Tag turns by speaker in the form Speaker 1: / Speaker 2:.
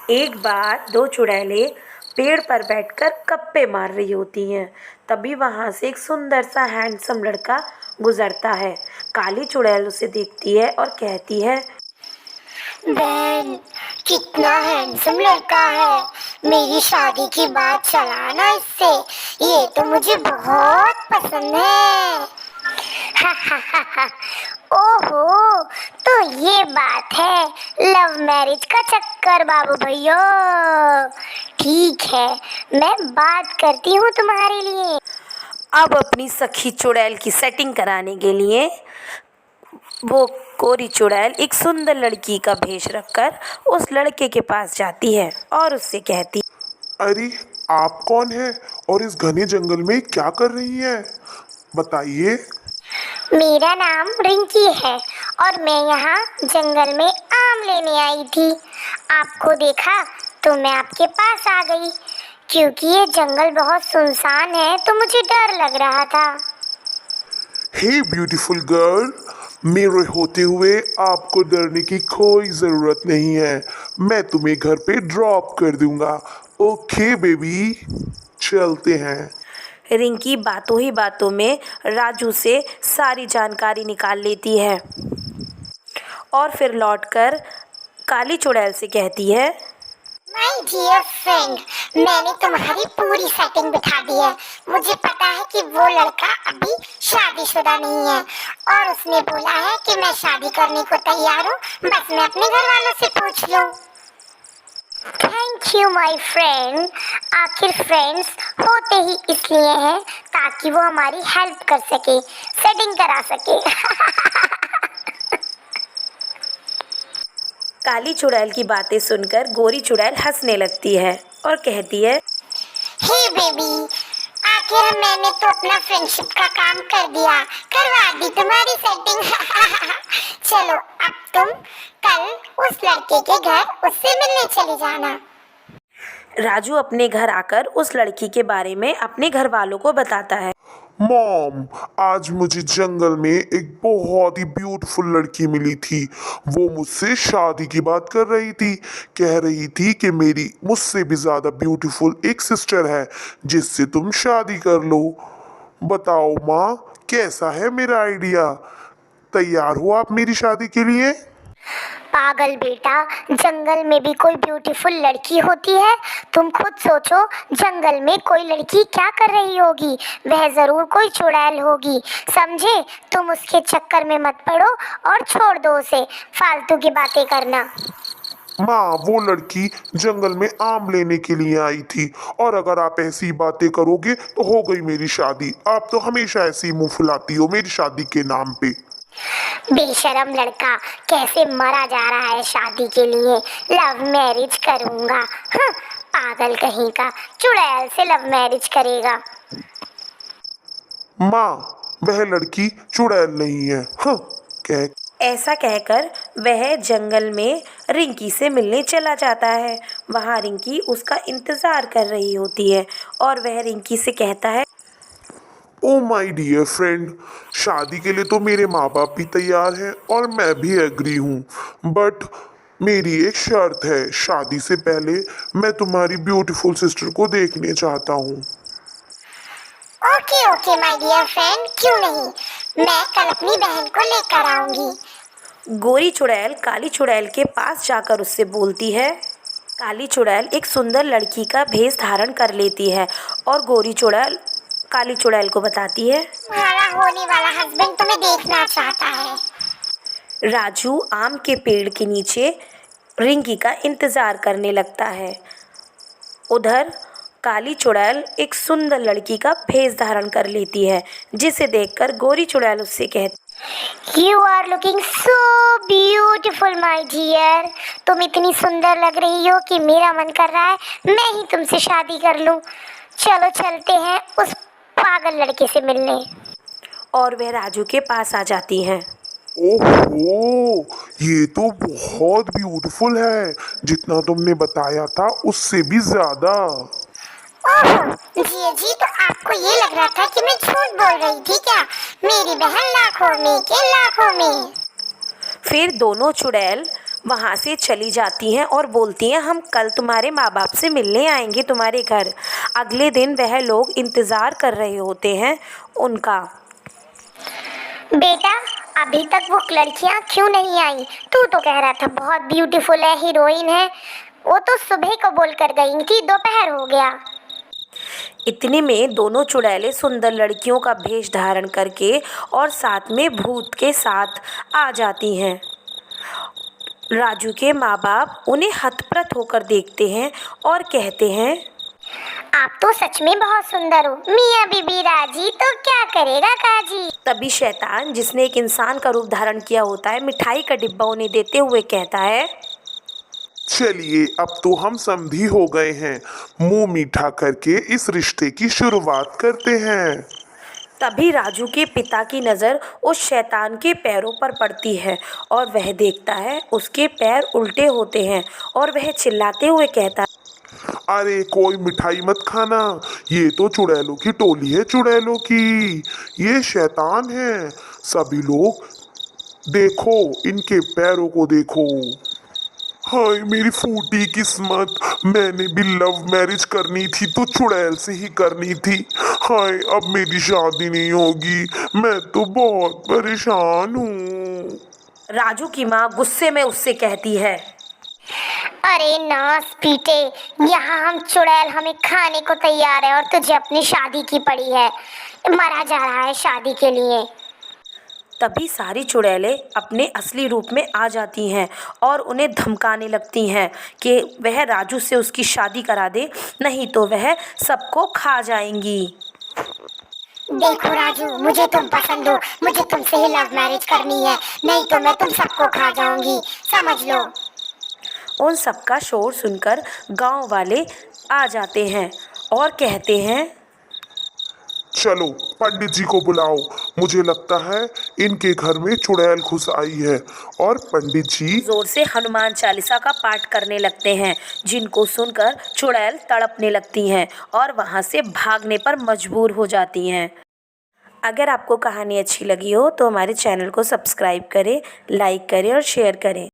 Speaker 1: एक बार दो चुड़ैलें पेड़ पर बैठकर गप्पे मार रही होती हैं। तभी वहां से एक सुंदर सा हैंडसम लड़का गुजरता है। काली चुड़ैल उसे देखती है और कहती है,
Speaker 2: बहन, कितना हैंडसम लड़का है। मेरी शादी की बात चलाना इससे। ये तो मुझे बहुत पसंद है। ओहो, तो ये बात है लव मैरिज का चक्कर बाबू भैया। ठीक है, मैं बात करती हूँ तुम्हारे लिए।
Speaker 1: अब अपनी सखी चुड़ैल की सेटिंग कराने के लिए वो कोरी चुड़ैल एक सुंदर लड़की का भेष रखकर उस लड़के के पास जाती है और उससे कहती,
Speaker 3: अरे, आप कौन हैं और इस घने जंगल में क्या कर रही हैं? बताइए।
Speaker 2: मेरा नाम रिंकी है और मैं यहाँ जंगल में आम लेने आई थी। आपको देखा तो मैं आपके पास आ गई, क्योंकि ये जंगल बहुत सुनसान है तो मुझे डर लग रहा था।
Speaker 3: हे ब्यूटीफुल गर्ल, मेरे होते हुए आपको डरने की कोई ज़रूरत नहीं है। मैं तुम्हें घर पे ड्रॉप कर दूंगा। ओके बेबी, चलते हैं।
Speaker 1: रिंकी बातों ही बातों में राजू से सारी जानकारी निकाल लेती है और फिर लौटकर काली चुड़ैल से कहती है,
Speaker 2: माय डियर फ्रेंड, मैंने तुम्हारी पूरी सेटिंग बिठा दी है। मुझे पता है कि वो लड़का अभी शादीशुदा नहीं है और उसने बोला है कि मैं शादी करने को तैयार हूँ, बस मैं अपने घर वालों से पूछ लूँ। Thank you my friend. आखिर फ्रेंड्स होते ही इसलिए हैं ताकि वो हमारी हेल्प कर सके, सेटिंग करा सके।
Speaker 1: काली चुड़ैल की बातें सुनकर गोरी चुड़ैल हंसने लगती है और कहती है,
Speaker 2: हे बेबी, आखिर मैंने तो अपना फ्रेंडशिप का काम कर दिया, करवा दी तुम्हारी सेटिंग। चलो अब तुम कल उस लड़के के घर उससे मिलने चले जाना।
Speaker 1: राजू अपने घर आकर उस लड़की के बारे में अपने घर वालों को बताता है।
Speaker 3: मॉम, आज मुझे जंगल में एक बहुत ही ब्यूटीफुल लड़की मिली थी। वो मुझसे शादी की बात कर रही थी। कह रही थी कि मेरी मुझसे भी ज़्यादा ब्यूटीफुल एक सिस्टर है जिससे तुम शादी कर लो। बताओ माँ, कैसा है मेरा आइडिया? तैयार हो आप मेरी शादी के लिए?
Speaker 2: पागल बेटा, जंगल में भी कोई ब्यूटीफुल लड़की होती है? तुम खुद सोचो, जंगल में कोई लड़की क्या कर रही होगी? वह जरूर कोई चुड़ैल होगी, समझे? तुम उसके चक्कर में मत पड़ो और छोड़ दो उसे फालतू की बातें करना।
Speaker 3: माँ, वो लड़की जंगल में आम लेने के लिए आई थी और अगर आप ऐसी बातें करोगे तो हो गई मेरी शादी। आप तो हमेशा ऐसी मुंह फुलाती हो मेरी शादी के नाम पे।
Speaker 2: बेशरम लड़का, कैसे मरा जा रहा है शादी के लिए। लव मैरिज करूंगा? हाँ, पागल कहीं का, चुड़ैल से लव मैरिज करेगा।
Speaker 3: माँ, वह लड़की चुड़ैल नहीं है। हाँ, कह
Speaker 1: ऐसा कहकर वह जंगल में रिंकी से मिलने चला जाता है। वहाँ रिंकी उसका इंतज़ार कर रही होती है और वह रिंकी से कहता है,
Speaker 3: ओ माय डियर फ्रेंड, शादी के लिए तो मेरे माँ बाप भी तैयार हैं और मैं भी एग्री हूँ, बट मेरी एक शर्त है। शादी से पहले मैं तुम्हारी ब्यूटीफुल सिस्टर को देखने चाहता हूँ।
Speaker 2: Okay okay my dear friend, क्यों नहीं, मैं कल अपनी बहन को लेकर आऊंगी।
Speaker 1: गोरी चुड़ैल काली चुड़ैल के पास जाकर उससे बोलती है। काली चुड़ैल एक सुंदर लड़की का भेष धारण कर लेती है और गोरी चुड़ैल काली चुड़ैल को बताती है,
Speaker 2: तुम्हारा होने वाला हस्बैंड तुम्हें देखना चाहता है।
Speaker 1: राजू आम के पेड़ के नीचे रिंकी का इंतज़ार करने लगता है। उधर काली चुड़ैल एक सुंदर लड़की का भेष धारण कर लेती है, जिसे देखकर गोरी चुड़ैल उससे कहती,
Speaker 2: you are looking so beautiful my dear. तुम इतनी सुंदर लग रही हो कि मेरा मन कर रहा है मैं ही तुमसे शादी कर लूं। चलो चलते हैं उस पागल लड़के से मिलने।
Speaker 1: और वह राजू के पास आ जाती हैं।
Speaker 3: ओहो, ये तो बहुत ब्यूटीफुल है। जितना तुमने बताया था उससे भी ज्यादा।
Speaker 2: ओह जी, तो आपको ये लग रहा था कि मैं झूठ बोल रही थी क्या? मेरी बहन लाखों में के लाखों में।
Speaker 1: फिर दोनों चुड़ैल वहाँ से चली जाती हैं और बोलती हैं, हम कल तुम्हारे माँ बाप से मिलने आएंगे तुम्हारे घर। अगले दिन वह लोग इंतज़ार कर रहे होते हैं उनका।
Speaker 2: बेटा, अभी तक वो लड़कियां क्यों नहीं आई? तू तो कह रहा था बहुत ब्यूटीफुल है, हीरोइन है। वो तो सुबह को बोल कर गई थी, दोपहर हो गया।
Speaker 1: इतने में दोनों चुड़ैलें सुंदर लड़कियों का भेष धारण करके और साथ में भूत के साथ आ जाती हैं। राजू के माँ बाप उन्हें हतप्रत होकर देखते हैं और कहते हैं,
Speaker 2: आप तो सच में बहुत सुंदर हो। मियाँ बीबी राजी तो क्या करेगा काजी।
Speaker 1: तभी शैतान, जिसने एक इंसान का रूप धारण किया होता है, मिठाई का डिब्बा उन्हें देते हुए कहता है,
Speaker 3: चलिए अब तो हम समधी हो गए हैं, मुंह मीठा करके इस रिश्ते की शुरुआत करते हैं।
Speaker 1: तभी राजू के पिता की नज़र उस शैतान के पैरों पर पड़ती है और वह देखता है उसके पैर उल्टे होते हैं और वह चिल्लाते हुए कहता है,
Speaker 3: अरे कोई मिठाई मत खाना, ये तो चुड़ैलों की टोली है, चुड़ैलों की। ये शैतान है। सभी लोग देखो, इनके पैरों को देखो। हाय मेरी फूटी किस्मत, मैंने भी लव मैरिज करनी थी तो चुड़ैल से ही करनी थी। हाय अब मेरी शादी नहीं होगी, मैं तो बहुत परेशान हूँ।
Speaker 1: राजू की माँ गुस्से में उससे कहती है,
Speaker 2: अरे नास पीटे, यहाँ हम चुड़ैल हमें खाने को तैयार है और तुझे अपनी शादी की पड़ी है। मरा जा रहा है शादी के लिए।
Speaker 1: तभी सारी चुड़ैलें अपने असली रूप में आ जाती हैं और उन्हें धमकाने लगती हैं कि वह राजू से उसकी शादी करा दे, नहीं तो वह सबको खा जाएंगी।
Speaker 2: देखो राजू, मुझे तुम पसंद हो, मुझे तुमसे ही लव मैरिज करनी है, नहीं तो मैं तुम सबको खा जाऊंगी, समझ लो।
Speaker 1: उन सबका शोर सुनकर गांव वाले आ जाते हैं और कहते हैं,
Speaker 3: चलो पंडित जी को बुलाओ, मुझे लगता है इनके घर में चुड़ैल घुस आई है। और पंडित जी
Speaker 1: जोर से हनुमान चालीसा का पाठ करने लगते हैं, जिनको सुनकर चुड़ैल तड़पने लगती हैं और वहां से भागने पर मजबूर हो जाती हैं। अगर आपको कहानी अच्छी लगी हो तो हमारे चैनल को सब्सक्राइब करें, लाइक करें और शेयर करें।